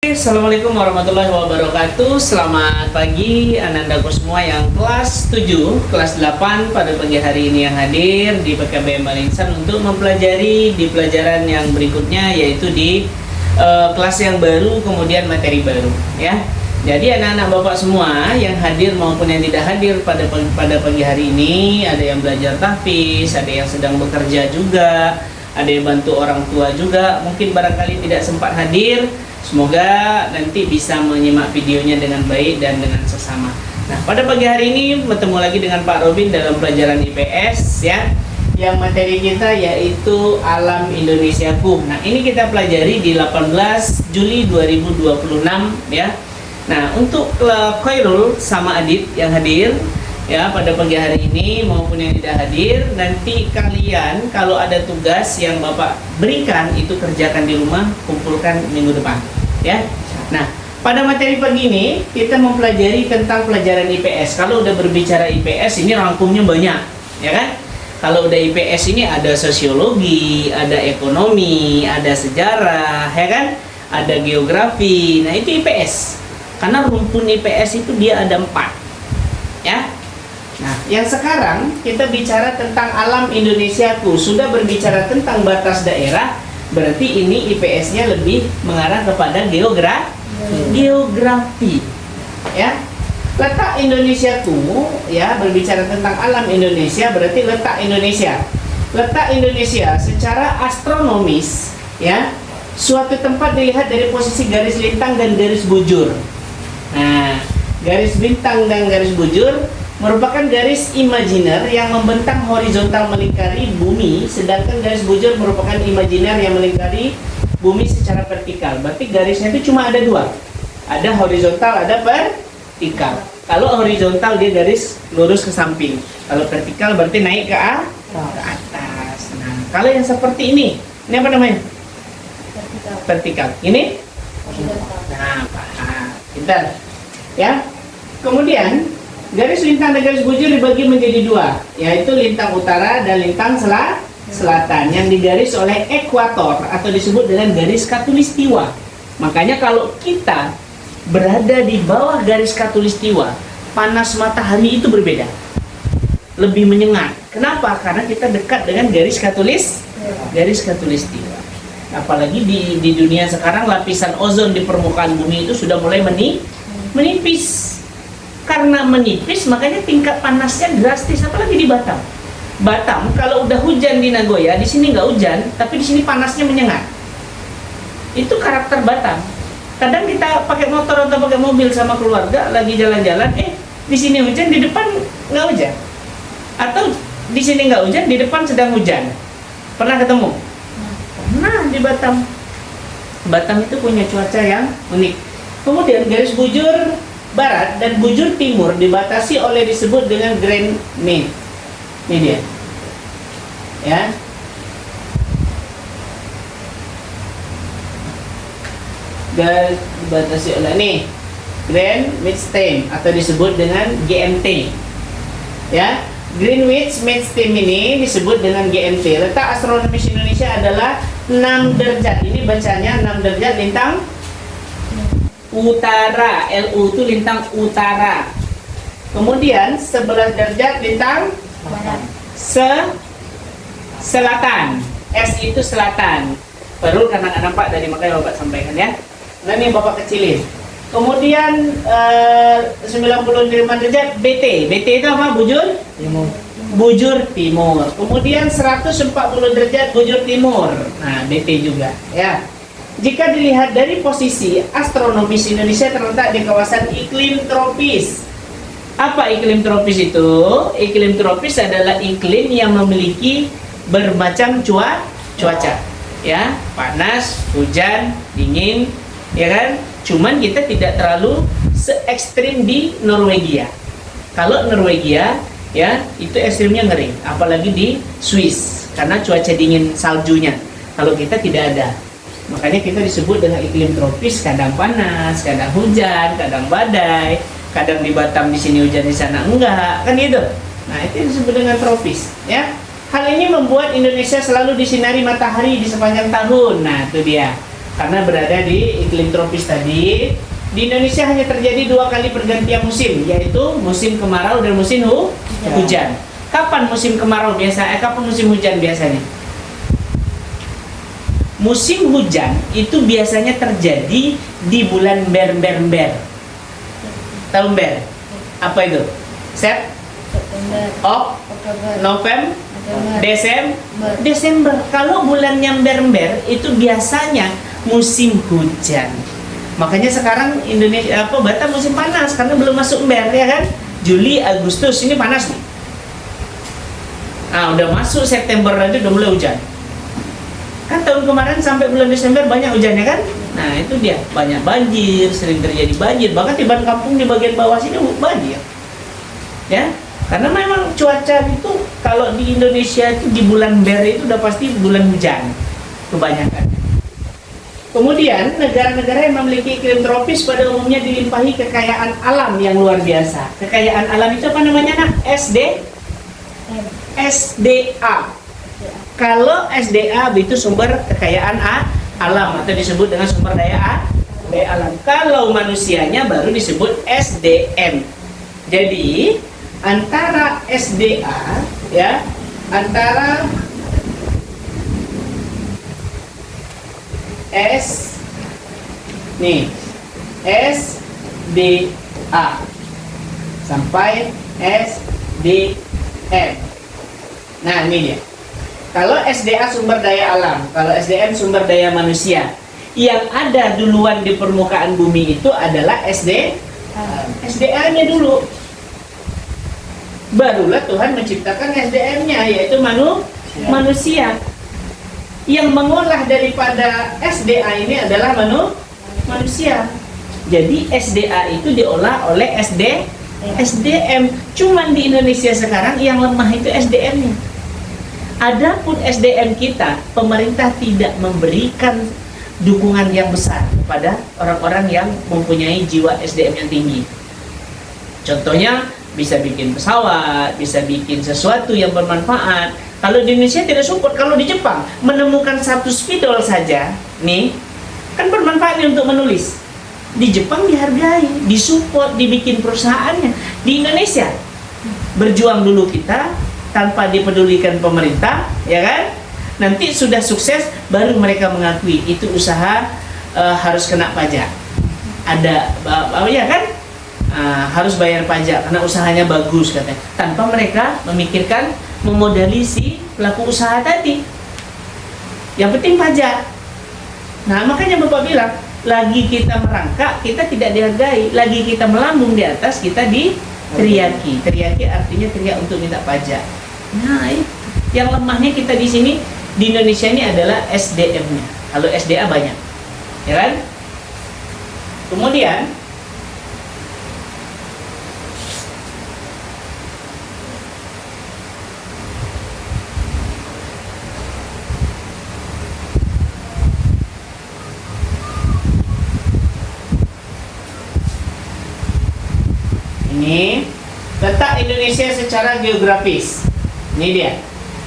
Assalamualaikum warahmatullahi wabarakatuh. Selamat pagi anak-anakku semua yang kelas 7, kelas 8 pada pagi hari ini yang hadir di PKBM Balinsan untuk mempelajari di pelajaran yang berikutnya, yaitu di kelas yang baru, kemudian materi baru ya. Jadi anak-anak Bapak semua yang hadir maupun yang tidak hadir pada pagi hari ini, ada yang belajar tahfiz, ada yang sedang bekerja juga, ada yang bantu orang tua juga, mungkin barangkali tidak sempat hadir. Semoga nanti bisa menyimak videonya dengan baik dan dengan sesama. Nah, pada pagi hari ini bertemu lagi dengan Pak Robin dalam pelajaran IPS ya. Yang materi kita yaitu Alam Indonesiaku. Nah, ini kita pelajari di 18 Juli 2026 ya. Nah, untuk Khairul sama Adit yang hadir ya pada pagi hari ini maupun yang tidak hadir, nanti kalian kalau ada tugas yang Bapak berikan itu kerjakan di rumah, kumpulkan minggu depan ya. Nah, pada materi pagi ini kita mempelajari tentang pelajaran IPS. Kalau udah berbicara IPS ini rangkumnya banyak ya kan. Kalau udah IPS ini ada sosiologi, ada ekonomi, ada sejarah ya kan, ada geografi. Nah, itu IPS. Karena rumpun IPS itu dia ada 4 ya. Nah, yang sekarang kita bicara tentang Alam Indonesiaku. Sudah berbicara tentang batas daerah, berarti ini IPS-nya lebih mengarah kepada geografi ya. Letak Indonesiaku ya, berbicara tentang alam Indonesia berarti letak Indonesia. Letak Indonesia secara astronomis ya, suatu tempat dilihat dari posisi garis lintang dan garis bujur. Nah, garis bintang dan garis bujur merupakan garis imajiner yang membentang horizontal melingkari bumi, sedangkan garis bujur merupakan imajiner yang melingkari bumi secara vertikal. Berarti garisnya itu cuma ada 2. Ada horizontal, ada vertikal. Kalau horizontal dia garis lurus ke samping. Kalau vertikal berarti naik ke atas. Nah, kalau yang seperti ini apa namanya? Vertikal. Ini? Nah, paham. Pintar. Ya. Kemudian garis lintang dan garis bujur dibagi menjadi 2, yaitu lintang utara dan lintang selatan yang digaris oleh ekuator atau disebut dengan garis khatulistiwa. Makanya kalau kita berada di bawah garis khatulistiwa, panas matahari itu berbeda, lebih menyengat. Kenapa? Karena kita dekat dengan garis khatulistiwa. Apalagi di dunia sekarang lapisan ozon di permukaan bumi itu sudah mulai menipis. Karena menipis makanya tingkat panasnya drastis, apalagi di Batam. Batam kalau udah hujan di Nagoya, di sini nggak hujan, tapi di sini panasnya menyengat. Itu karakter Batam. Kadang kita pakai motor atau pakai mobil sama keluarga lagi jalan-jalan, di sini hujan, di depan nggak hujan. Atau di sini nggak hujan, di depan sedang hujan. Pernah ketemu? Pernah di Batam. Batam itu punya cuaca yang unik. Kemudian garis bujur barat dan bujur timur dibatasi oleh disebut dengan Grand Main. Ini dia. Ya. Dan dibatasi oleh nih Grand Midstream atau disebut dengan GMT. Ya. Greenwich Midstream ini disebut dengan GMT. Letak astronomis Indonesia adalah 6 derajat. Ini bacanya 6 derajat lintang utara. LU itu lintang utara. Kemudian 11 derajat lintang selatan. S itu selatan. Baru karena nggak nampak dari makanya Bapak sampaikan ya. Nah, ini Bapak kecilin. Kemudian 95 derajat BT. BT itu apa? Bujur timur. Bujur timur. Kemudian 140 derajat bujur timur. Nah, BT juga ya. Jika dilihat dari posisi astronomis, Indonesia terletak di kawasan iklim tropis. Apa iklim tropis itu? Iklim tropis adalah iklim yang memiliki bermacam cuaca. Ya, panas, hujan, dingin, ya kan? Cuman kita tidak terlalu se-ekstrim di Norwegia. Kalau Norwegia, ya, itu ekstrimnya ngeri. Apalagi di Swiss, karena cuaca dingin saljunya. Kalau kita tidak ada. Makanya kita disebut dengan iklim tropis, kadang panas, kadang hujan, kadang badai, kadang di Batam di sini hujan di sana enggak, kan gitu. Nah, itu disebut dengan tropis, ya. Hal ini membuat Indonesia selalu disinari matahari di sepanjang tahun. Nah, itu dia. karena berada di iklim tropis tadi. Di Indonesia hanya terjadi 2 kali pergantian musim, yaitu musim kemarau dan musim hujan. Kapan musim kemarau biasa? Kapan musim hujan biasanya? Musim hujan itu biasanya terjadi di bulan Ber. Tahu Ber? Apa itu? September, November, Desember. Kalau bulannya Ber itu biasanya musim hujan. Makanya sekarang Indonesia Batam musim panas karena belum masuk Ber, ya kan? Juli, Agustus ini panas nih. Udah masuk September nanti udah mulai hujan. Kan tahun kemarin sampai bulan Desember banyak hujannya kan? Nah, itu dia, banyak banjir, sering terjadi banjir. Bahkan di kampung di bagian bawah sini banjir. Ya, karena memang cuaca itu kalau di Indonesia itu di bulan Ber itu udah pasti bulan hujan kebanyakan. Kemudian negara-negara yang memiliki iklim tropis pada umumnya dilimpahi kekayaan alam yang luar biasa. Kekayaan alam itu apa namanya, Nak? SDA. Kalau SDA itu sumber kekayaan alam atau disebut dengan sumber daya alam. Kalau manusianya baru disebut SDM. Jadi antara SDA ya, antara SDA sampai SDM. Nah, ini dia. Kalau SDA sumber daya alam, kalau SDM sumber daya manusia. Yang ada duluan di permukaan bumi itu adalah SDA-nya dulu. Barulah Tuhan menciptakan SDM-nya, yaitu manusia. Yang mengolah daripada SDA ini adalah manusia. Jadi SDA itu diolah oleh SDM. Cuman di Indonesia sekarang yang lemah itu SDM-nya. Adapun SDM kita, pemerintah tidak memberikan dukungan yang besar kepada orang-orang yang mempunyai jiwa SDM yang tinggi. Contohnya bisa bikin pesawat, bisa bikin sesuatu yang bermanfaat. Kalau di Indonesia tidak support. Kalau di Jepang menemukan satu spidol saja, nih kan bermanfaat untuk menulis. Di Jepang dihargai, disupport, dibikin perusahaannya. Di Indonesia berjuang dulu kita tanpa dipedulikan pemerintah, ya kan? Nanti sudah sukses baru mereka mengakui itu usaha harus kena pajak. Ada ya kan? Harus bayar pajak karena usahanya bagus katanya. Tanpa mereka memikirkan memodali si pelaku usaha tadi. Yang penting pajak. Nah, makanya Bapak bilang, lagi kita merangkak, kita tidak dihargai. Lagi kita melambung di atas, kita diteriaki. Teriaki artinya teriak untuk minta pajak. Nah, yang lemahnya kita di sini di Indonesia ini adalah SDM-nya. Kalau SDA banyak, ya kan? Kemudian ini letak Indonesia secara geografis. Ini dia.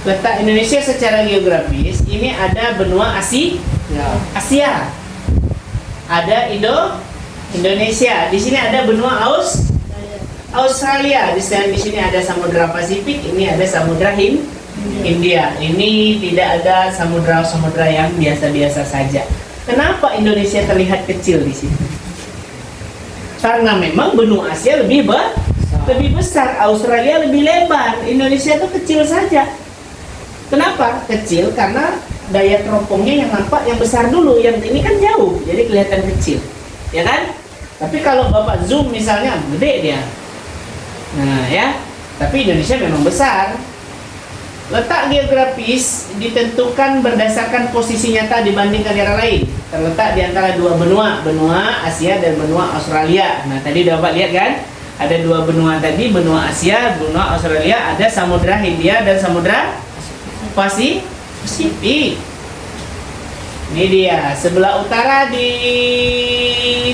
Letak Indonesia secara geografis, ini ada benua Asia. Ada Indonesia. Di sini ada benua Australia. Di sini ada Samudra Pasifik, ini ada Samudra Hindia. Ini tidak ada samudra yang biasa-biasa saja. Kenapa Indonesia terlihat kecil di sini? Karena memang benua Asia lebih besar, Australia lebih lebar, Indonesia itu kecil saja. Kenapa kecil? Karena daya teropongnya yang nampak yang besar dulu, yang ini kan jauh, jadi kelihatan kecil, ya kan? Tapi kalau Bapak zoom misalnya, gede dia. Nah ya, tapi Indonesia memang besar. Letak geografis ditentukan berdasarkan posisi nyata dibanding negara lain. Terletak di antara dua benua Asia dan benua Australia. Nah tadi Bapak lihat kan, ada dua benua tadi, benua Asia, benua Australia, ada Samudra Hindia dan Samudra Pasifik. Ini dia, sebelah utara di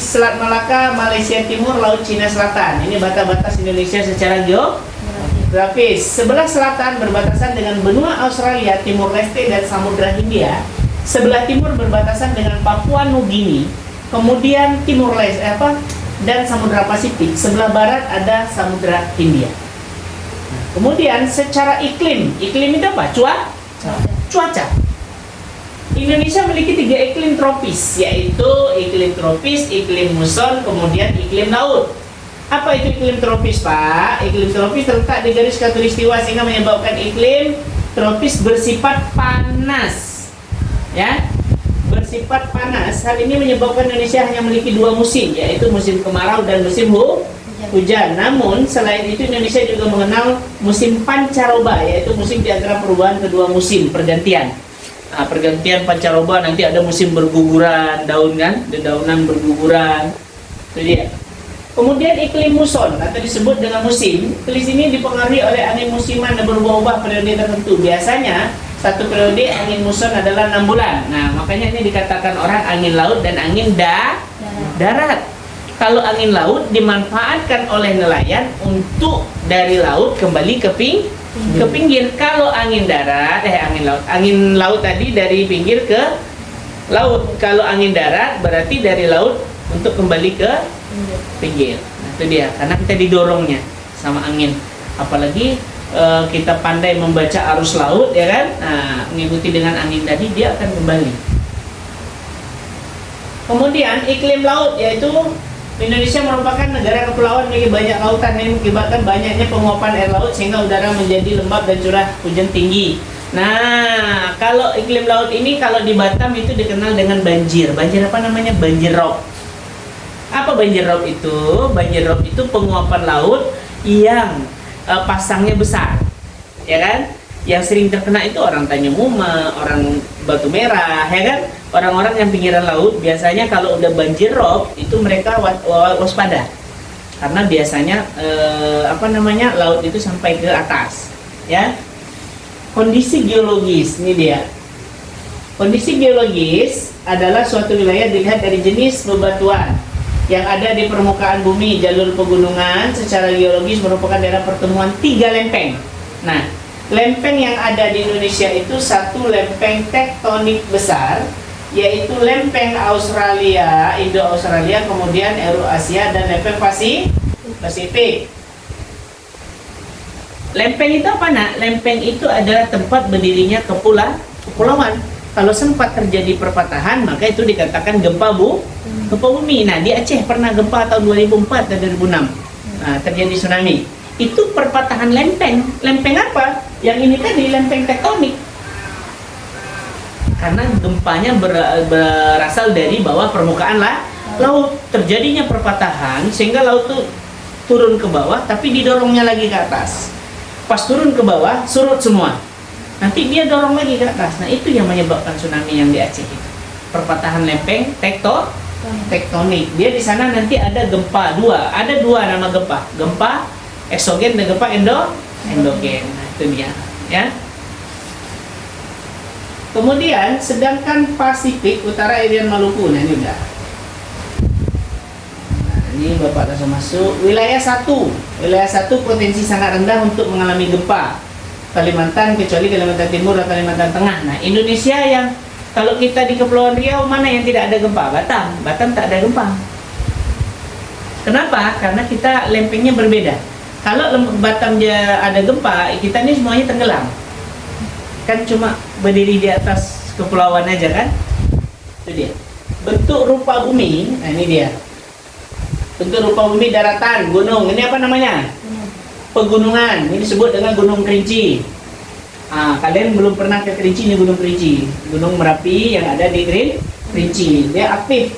Selat Malaka, Malaysia Timur, Laut Cina Selatan. Ini batas-batas Indonesia secara geografis. Sebelah selatan berbatasan dengan benua Australia, Timur Leste dan Samudra Hindia. sebelah timur berbatasan dengan Papua Nugini, kemudian timur leste dan Samudra Pasifik, sebelah barat ada Samudra Hindia. Kemudian secara iklim itu apa? Cuaca. Indonesia memiliki 3 iklim tropis, yaitu iklim tropis, iklim muson, kemudian iklim laut. Apa itu iklim tropis, Pak? Iklim tropis terletak di garis khatulistiwa sehingga menyebabkan iklim tropis bersifat panas. Ya, bersifat panas. Hal ini menyebabkan Indonesia hanya memiliki 2 musim, yaitu musim kemarau dan musim hujan. Namun selain itu Indonesia juga mengenal musim pancaroba, yaitu musim di antara perubahan kedua musim, pergantian. Nah, pergantian pancaroba nanti ada musim berguguran daun kan, dedaunan berguguran. Itu dia. Kemudian iklim muson atau disebut dengan musim, iklim ini dipengaruhi oleh angin musiman yang berubah-ubah periode tertentu. Biasanya satu periode angin muson adalah 6 bulan. Nah, makanya ini dikatakan orang angin laut dan angin darat. Kalau angin laut dimanfaatkan oleh nelayan untuk dari laut kembali ke pinggir. Kalau angin darat, angin laut tadi dari pinggir ke laut. Kalau angin darat berarti dari laut untuk kembali ke pinggir. Nah, itu dia, karena kita didorongnya sama angin. Apalagi kita pandai membaca arus laut, ya kan? Nah, mengikuti dengan angin tadi, dia akan kembali. Kemudian iklim laut, yaitu Indonesia merupakan negara kepulauan memiliki banyak lautan yang mengakibatkan banyaknya penguapan air laut sehingga udara menjadi lembab dan curah hujan tinggi. Nah, kalau iklim laut ini kalau di Batam itu dikenal dengan banjir. Banjir apa namanya? Banjir rob. Apa banjir rob itu? Banjir rob itu penguapan laut yang pasangnya besar, ya kan? Yang sering terkena itu orang Tanjung Uma, orang Batu Merah, ya kan? Orang-orang yang pinggiran laut biasanya kalau udah banjir rob itu mereka waspada, karena biasanya laut itu sampai ke atas, ya. Kondisi geologis ini dia. Kondisi geologis adalah suatu wilayah dilihat dari jenis bebatuan yang ada di permukaan bumi. Jalur pegunungan secara geologis merupakan daerah pertemuan 3 lempeng. Nah, lempeng yang ada di Indonesia itu satu lempeng tektonik besar, yaitu lempeng Australia, Indo-Australia, kemudian Eurasia, dan lempeng Pasifik. Lempeng itu apa, nak? Lempeng itu adalah tempat berdirinya kepulauan. Kalau sempat terjadi perpatahan, maka itu dikatakan gempa bumi. Nah, di Aceh pernah gempa tahun 2004 dan 2006. Nah, terjadi tsunami. Itu perpatahan lempeng. Lempeng apa? Yang ini tadi lempeng tektonik. Karena gempanya berasal dari bawah permukaan laut. Terjadinya perpatahan sehingga laut itu turun ke bawah, tapi didorongnya lagi ke atas. Pas turun ke bawah, surut semua. Nanti dia dorong lagi ke atas. Nah, itu yang menyebabkan tsunami yang di Aceh itu. Perpatahan lempeng tektonik. Dia di sana nanti ada gempa dua. Ada 2 nama gempa. Gempa eksogen dan gempa endogen. Nah, itu dia, ya. Kemudian sedangkan Pasifik utara Irian Maluku. Nah, ini udah. Nah, ini Bapak langsung masuk. Wilayah 1 potensi sangat rendah untuk mengalami gempa. Kalimantan, kecuali Kalimantan Timur dan Kalimantan Tengah. Nah, Indonesia yang kalau kita di Kepulauan Riau, mana yang tidak ada gempa? Batam tak ada gempa. Kenapa? Karena kita lempengnya berbeda. Kalau Batam ada gempa, kita ini semuanya tenggelam. Kan cuma berdiri di atas kepulauan aja kan? Itu dia. Bentuk rupa bumi, nah ini dia. Bentuk rupa bumi daratan, gunung. Ini apa namanya? Pegunungan. Ini disebut dengan Gunung Kerinci. Kalian belum pernah ke Kerinci, ini Gunung Kerinci. Gunung Merapi yang ada di Kerinci. Dia aktif.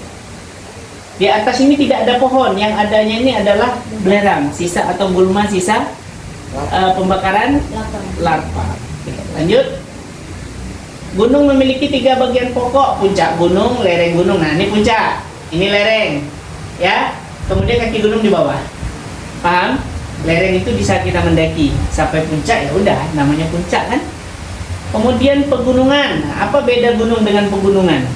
Di atas ini tidak ada pohon, yang adanya ini adalah belerang, sisa atau gulma sisa pembakaran larva. Lanjut. Gunung memiliki 3 bagian pokok: puncak gunung, lereng gunung. Nah, ini puncak, ini lereng, ya. Kemudian kaki gunung di bawah. Paham? Lereng itu bisa kita mendaki sampai puncak, ya udah namanya puncak kan. Kemudian pegunungan. Nah, apa beda gunung dengan pegunungan?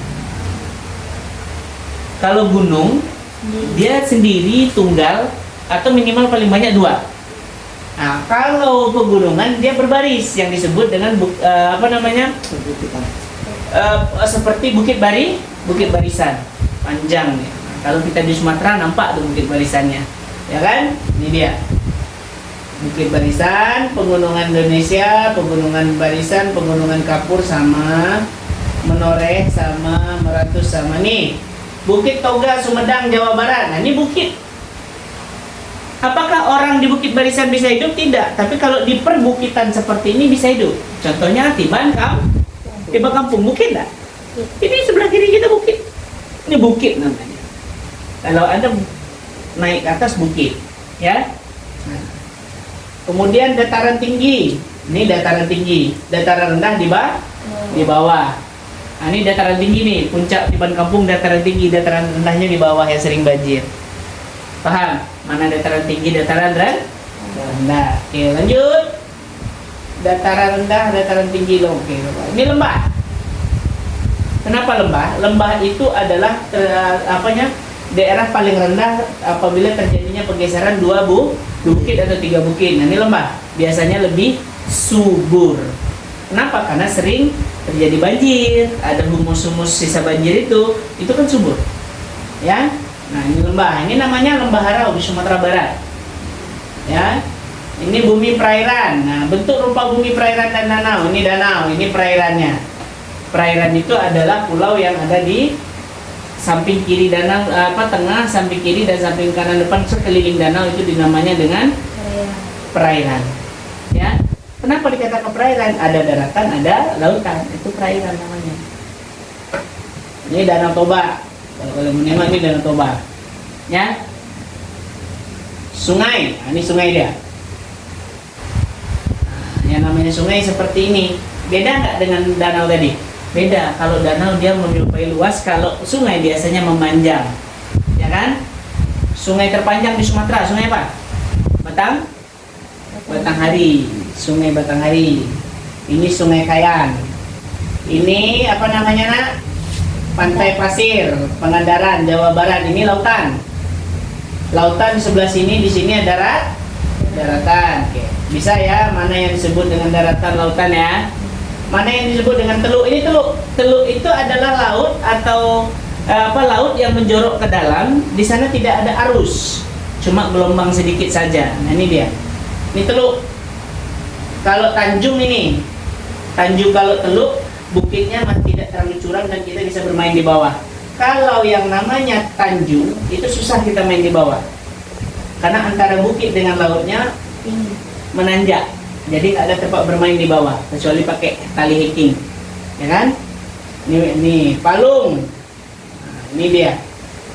Kalau gunung dia sendiri tunggal atau minimal paling banyak 2. Nah, kalau pegunungan dia berbaris yang disebut dengan seperti Bukit Barisan panjang ya. Kalau kita di Sumatera nampak tuh Bukit Barisannya, ya kan? Ini dia Bukit Barisan, Pegunungan Indonesia, Pegunungan Barisan, Pegunungan Kapur sama Menoreh sama Meratus sama nih Bukit Toga, Sumedang, Jawa Barat. Nah ini bukit. Apakah orang di Bukit Barisan bisa hidup? Tidak. Tapi kalau di perbukitan seperti ini bisa hidup. Contohnya Tiban Kampung, bukit enggak? Ini sebelah kiri kita bukit. Ini bukit namanya. Kalau Anda naik ke atas bukit, ya. Nah. Kemudian dataran tinggi. Ini dataran tinggi. Dataran rendah di bawah. Nah, ini dataran tinggi nih, puncak Tiban Kampung dataran tinggi, dataran rendahnya di bawah yang sering banjir. Paham? Mana dataran tinggi, dataran rendah. Oke, lanjut. Dataran rendah, dataran tinggi loh. Oke, ini lembah. Kenapa lembah? Lembah itu adalah daerah paling rendah apabila terjadinya pergeseran dua bukit atau tiga bukit. Nah, ini lembah. Biasanya lebih subur. Kenapa? Karena sering terjadi banjir, ada humus-humus sisa banjir itu kan subur. Ya. Nah, ini lembah. Ini namanya Lembah Harau di Sumatera Barat. Ya. Ini bumi perairan. Nah, bentuk rupa bumi perairan dan danau. Ini danau, ini perairannya. Perairan itu adalah pulau yang ada di samping kiri danau, tengah, samping kiri dan samping kanan depan sekeliling danau itu dinamanya dengan perairan. Ya. Kenapa dikatakan perairan? Ada daratan, ada lautan. Itu perairan namanya. Ini Danau Toba. Kalau menengok ini Danau Toba. Ya. Sungai. Nah, ini sungai dia. Nah, yang namanya sungai seperti ini. Beda nggak dengan danau tadi? Beda. Kalau danau dia menyerupai luas, kalau sungai biasanya memanjang. Ya kan? Sungai terpanjang di Sumatera, sungai apa? Batanghari. Sungai Batanghari. Ini Sungai Kayan. Ini apa namanya, Nak? Pantai Pasir, Pangandaran, Jawa Barat. Ini lautan. Lautan di sebelah sini, di sini ada daratan. Oke. Bisa ya, mana yang disebut dengan daratan, lautan ya? Mana yang disebut dengan teluk? Ini teluk. Teluk itu adalah laut atau laut yang menjorok ke dalam. Di sana tidak ada arus, cuma gelombang sedikit saja. Nah, ini dia. Ini teluk. Kalau tanjung ini, kalau teluk, bukitnya masih tidak terlalu curam dan kita bisa bermain di bawah. Kalau yang namanya tanjung, itu susah kita main di bawah. Karena antara bukit dengan lautnya menanjak. Jadi nggak ada tempat bermain di bawah, kecuali pakai tali hiking. Ya kan? Ini palung. Nah, ini dia.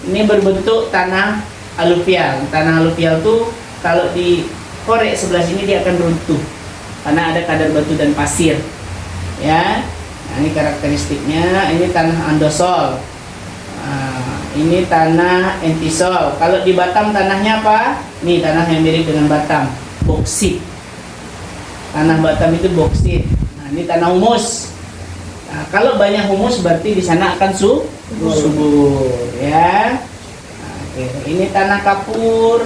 Ini berbentuk tanah aluvial. Tanah aluvial tuh kalau dikorek sebelah sini dia akan runtuh. Karena ada kadar batu dan pasir. Ya. Nah, ini karakteristiknya. Ini tanah andosol. Nah, ini tanah entisol. Kalau di Batam tanahnya apa? Nih tanah yang mirip dengan Batam, boksit. Tanah Batam itu boksit. Nah, ini tanah humus. Nah, kalau banyak humus berarti di sana akan subur, ya. Nah, oke. Ini tanah kapur.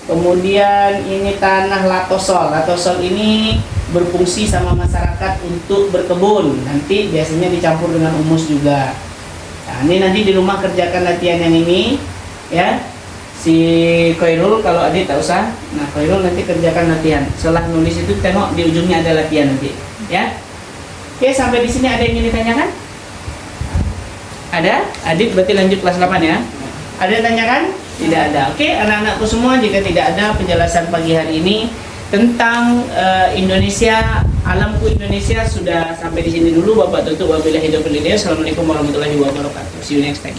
Kemudian ini tanah latosol. Latosol ini berfungsi sama masyarakat untuk berkebun. Nanti biasanya dicampur dengan humus juga. Nah, ini nanti di rumah kerjakan latihan yang ini, ya. Si Khairul, kalau adik tak usah. Nah, Khairul nanti kerjakan latihan. Setelah nulis itu tengok di ujungnya ada latihan nanti, ya. Oke, sampai di sini ada yang ingin ditanyakan? Ada? Adik berarti lanjut kelas 8 ya. Ada yang tanyakan? Tidak ada. Oke, anak-anakku semua, jika tidak ada penjelasan pagi hari ini tentang Indonesia, alamku Indonesia sudah sampai di sini dulu. Bapak tutup, wabillahi taufiq wal hidayah. Assalamualaikum warahmatullahi wabarakatuh. See you next time.